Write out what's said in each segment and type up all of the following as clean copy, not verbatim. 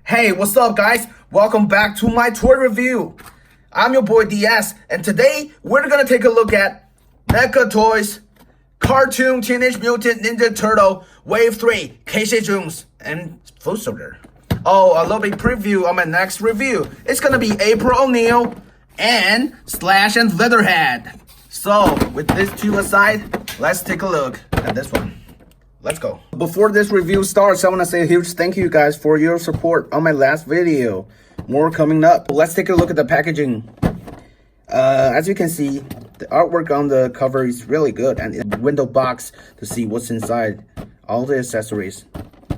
Hey, what's up guys? Welcome back to my toy review. I'm your boy DS, and today we're gonna take a look at NECA Toys Cartoon Teenage Mutant Ninja Turtle Wave 3 Casey Jones and Full Soldier. Oh, a little bit preview on my next review. It's gonna be April O'Neil and Slash and Leatherhead. So, with these two aside, let's take a look at this one. Let's go. Before this review starts, I want to say a huge thank you guys for your support on my last video. More coming up. Let's take a look at the packaging. As you can see, the artwork on the cover is really good, and it's a window box to see what's inside. All the accessories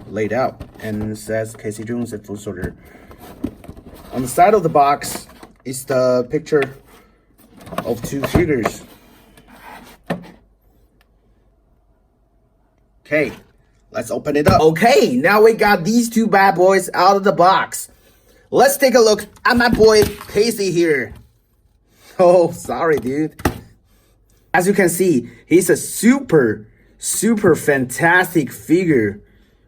laid out, and it says Casey Jones and Full Soldier. On the side of the box is the picture of two figures. Okay, let's open it up. Okay, now we got these two bad boys out of the box. Let's take a look at my boy Casey here. Oh, sorry, dude. As you can see, he's a super fantastic figure.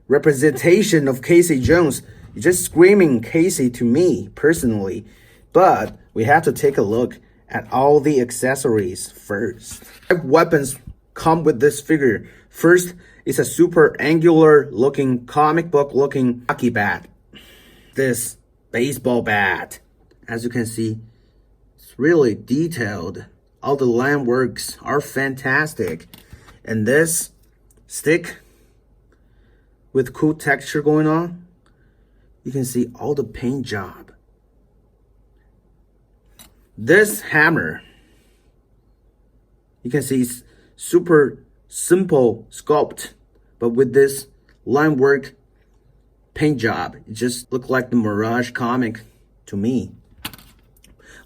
Representation of Casey Jones. You're just screaming Casey to me, personally. But we have to take a look at all the accessories first. Weapons come with this figure. First, it's a super angular looking, comic book looking hockey bat. This baseball bat, as you can see, it's really detailed. All the line works are fantastic. And this stick with cool texture going on, you can see all the paint job. This hammer, you can see it's super simple sculpt, but with this line work paint job, it just looked like the Mirage comic to me.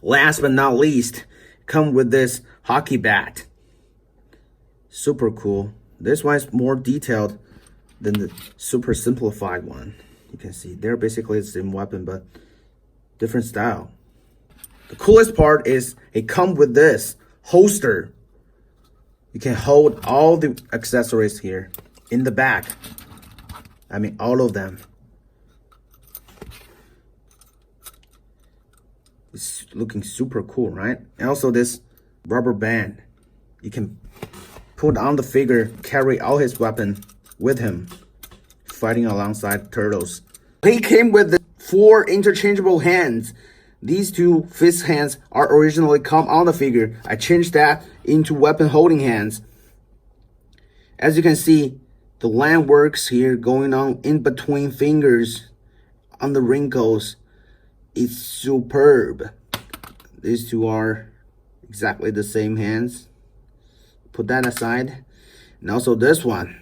Last but not least, come with this hockey bat. Super cool. This one is more detailed than the super simplified one. You can see they're basically the same weapon, but different style. The coolest part is it comes with this holster. You can hold all the accessories here in the back. I mean, all of them. It's looking super cool, right? And also this rubber band. You can put on the figure, carry all his weapon with him, fighting alongside turtles. He came with the 4 interchangeable hands. These two fist hands are originally come on the figure. I changed that into weapon holding hands. As you can see, the line works here going on in between fingers on the wrinkles. It's superb. These two are exactly the same hands. Put that aside. And also this one.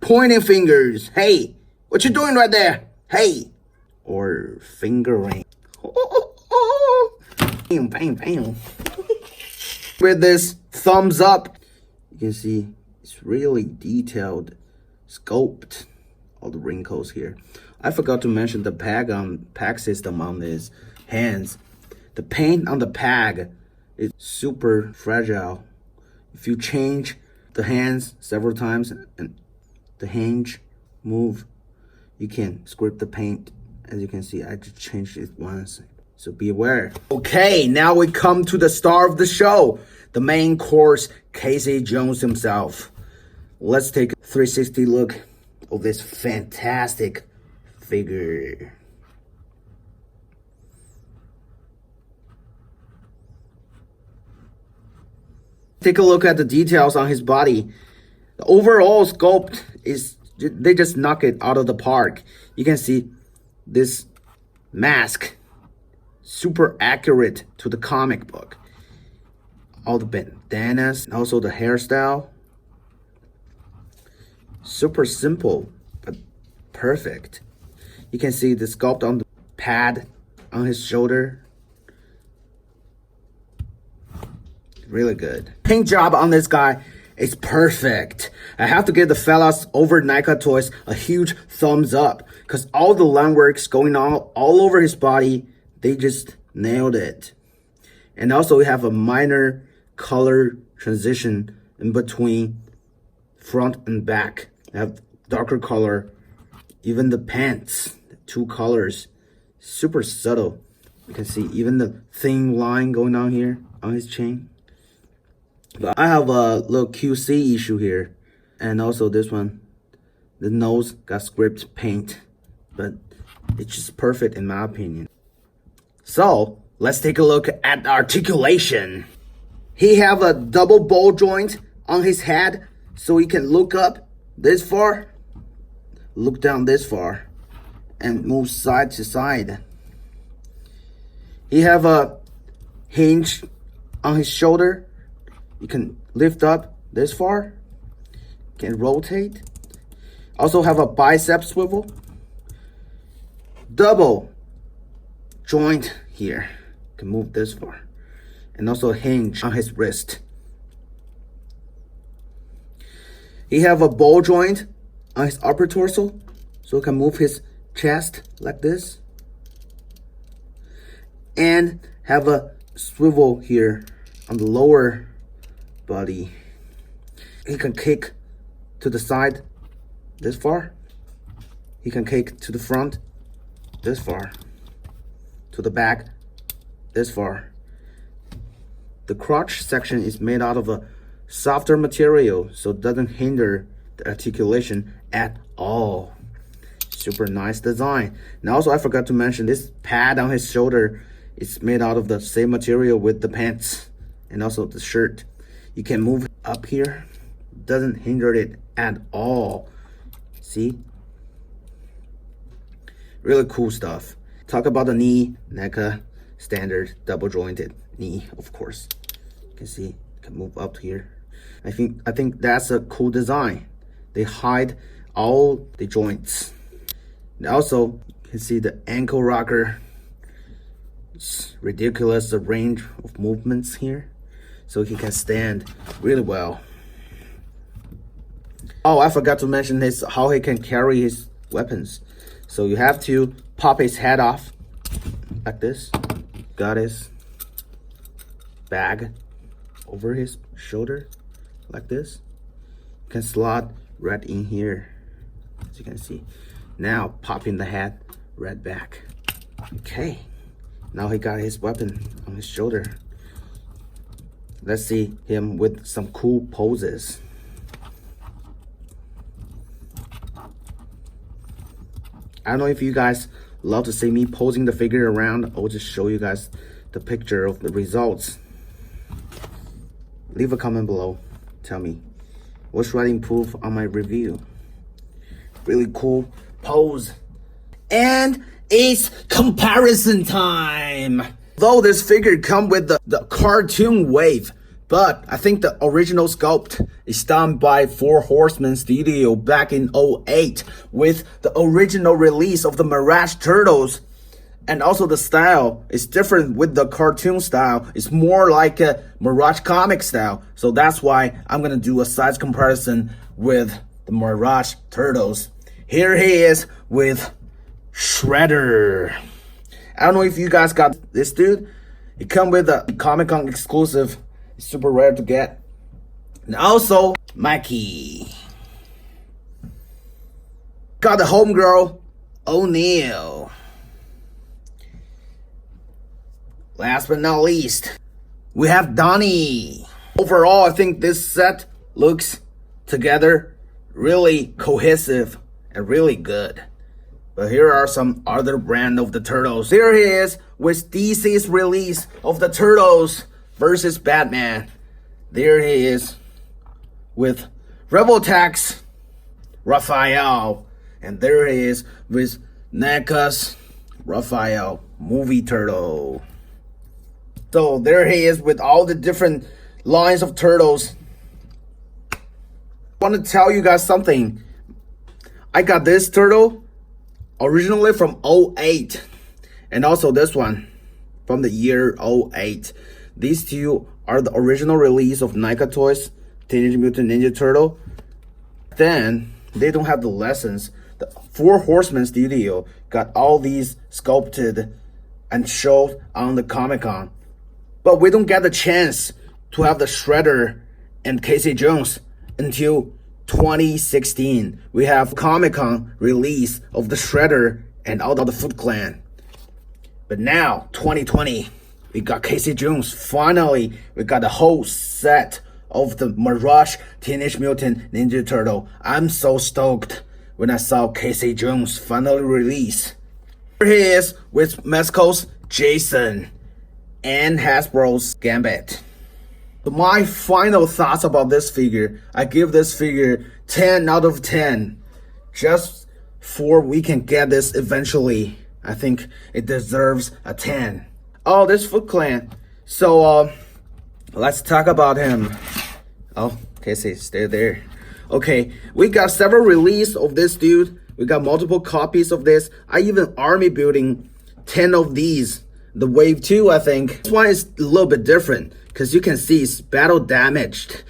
Pointing fingers. Hey, what you doing right there? Hey. Or fingering. Bam, bam, bam. With this thumbs up, you can see it's really detailed, sculpt all the wrinkles here. I forgot to mention the peg system on these hands. The paint on the peg is super fragile. If you change the hands several times and the hinge move, you can scrape the paint. As you can see, I just changed it once. So be aware. Okay, now we come to the star of the show. The main course, Casey Jones himself. Let's take a 360 look of this fantastic figure. Take a look at the details on his body. The overall sculpt is, they just knock it out of the park. You can see this mask, super accurate to the comic book. All the bandanas, and also the hairstyle. Super simple, but perfect. You can see the sculpt on the pad on his shoulder. Really good. Paint job on this guy is perfect. I have to give the fellas over NECA Toys a huge thumbs up, because all the line works going on all over his body, they just nailed it. And also we have a minor color transition in between front and back. I have darker color. Even the pants, 2 colors, super subtle. You can see even the thin line going on here on his chain. But I have a little QC issue here. And also this one, the nose got script paint, but it's just perfect in my opinion. So let's take a look at the articulation. He have a double ball joint on his head, so he can look up this far, look down this far, and move side to side. He have a hinge on his shoulder. You can lift up this far, can rotate. Also have a bicep swivel, double joint here, can move this far, and also a hinge on his wrist. He have a ball joint on his upper torso, so he can move his chest like this, and have a swivel here on the lower body. He can kick to the side this far. He can kick to the front this far, to the back this far. The crotch section is made out of a softer material, so it doesn't hinder the articulation at all. Super nice design. And also I forgot to mention this pad on his shoulder is made out of the same material with the pants and also the shirt. You can move up here, doesn't hinder it at all. See? Really cool stuff. Talk about the knee, NECA standard double jointed knee, of course. You can see, you can move up here. I think that's a cool design. They hide all the joints. And also, you can see the ankle rocker. It's ridiculous, the range of movements here. So he can stand really well. Oh, I forgot to mention how he can carry his weapons. So you have to pop his head off like this. Got his bag over his shoulder like this. You can slot right in here, as you can see. Now popping the head right back. Okay, now he got his weapon on his shoulder. Let's see him with some cool poses. I don't know if you guys love to see me posing the figure around. I'll just show you guys the picture of the results. Leave a comment below. Tell me, what should I improve on my review? Really cool pose. And it's comparison time. Though this figure come with the cartoon wave, but I think the original sculpt is done by Four Horsemen Studio back in 2008 with the original release of the Mirage Turtles. And also the style is different with the cartoon style. It's more like a Mirage comic style. So that's why I'm gonna do a size comparison with the Mirage Turtles. Here he is with Shredder. I don't know if you guys got this dude. It come with a Comic-Con exclusive. It's super rare to get. And also, Mikey. Got the homegirl, O'Neil. Last but not least, we have Donnie. Overall, I think this set looks together really cohesive and really good. But here are some other brand of the Turtles. Here he is with DC's release of the Turtles versus Batman. There he is with Rebel-Tax Raphael. And there he is with NECA's Raphael Movie Turtle. So there he is with all the different lines of turtles. I want to tell you guys something. I got this turtle originally from 2008, and also this one from the year 2008. These two are the original release of NECA Toys Teenage Mutant Ninja Turtle. Then they don't have the lessons. The Four Horsemen Studio got all these sculpted and showed on the Comic-Con, but we don't get the chance to have the Shredder and Casey Jones until 2016. We have Comic-Con release of the Shredder and all of the Foot Clan. But now, 2020, we got Casey Jones. Finally, we got the whole set of the Mirage Teenage Mutant Ninja Turtle. I'm so stoked when I saw Casey Jones finally release. Here he is with Mezco's Jason and Hasbro's Gambit. My final thoughts about this figure, I give this figure 10 out of 10. Just for we can get this eventually. I think it deserves a 10. Oh, this Foot Clan. So, let's talk about him. Oh, Casey, stay there. Okay, we got several releases of this dude. We got multiple copies of this. I even army building 10 of these. The Wave 2, I think. This one is a little bit different because you can see it's battle damaged.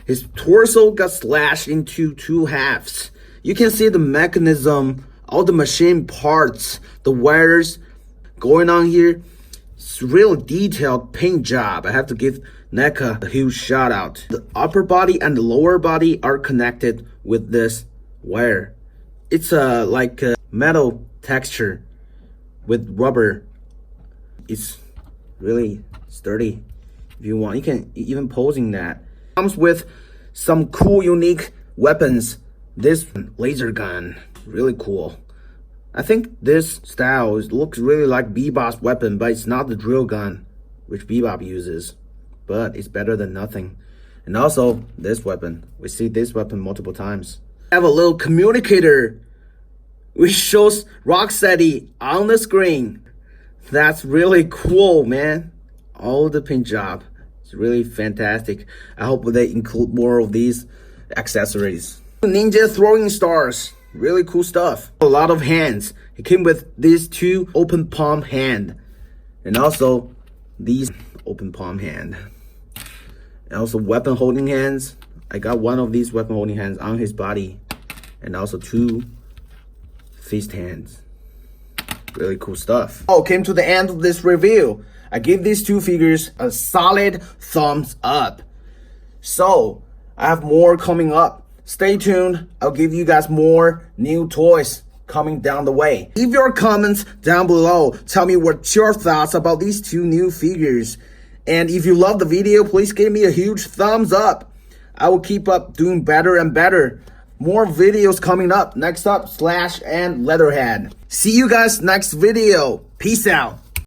His torso got slashed into 2 halves. You can see the mechanism, all the machine parts, the wires going on here. It's real detailed paint job. I have to give NECA a huge shout out. The upper body and the lower body are connected with this wire. It's like a metal texture with rubber. It's really sturdy. If you want, you can even posing that. Comes with some cool, unique weapons. This laser gun, really cool. I think this style looks really like Bebop's weapon, but it's not the drill gun which Bebop uses. But it's better than nothing. And also this weapon. We see this weapon multiple times. I have a little communicator which shows Rocksteady on the screen. That's really cool, man. All the paint job. It's really fantastic. I hope they include more of these accessories. Ninja throwing stars. Really cool stuff. A lot of hands. It came with these 2 open palm hand. And also these open palm hand. And also weapon holding hands. I got one of these weapon holding hands on his body. And also 2 fist hands. Really cool stuff. Oh, came to the end of this review. I give these 2 figures a solid thumbs up. So, I have more coming up. Stay tuned. I'll give you guys more new toys coming down the way. Leave your comments down below. Tell me what's your thoughts about these 2 new figures. And if you love the video, please give me a huge thumbs up. I will keep up doing better and better. More videos coming up. Next up, Slash and Leatherhead. See you guys next video. Peace out.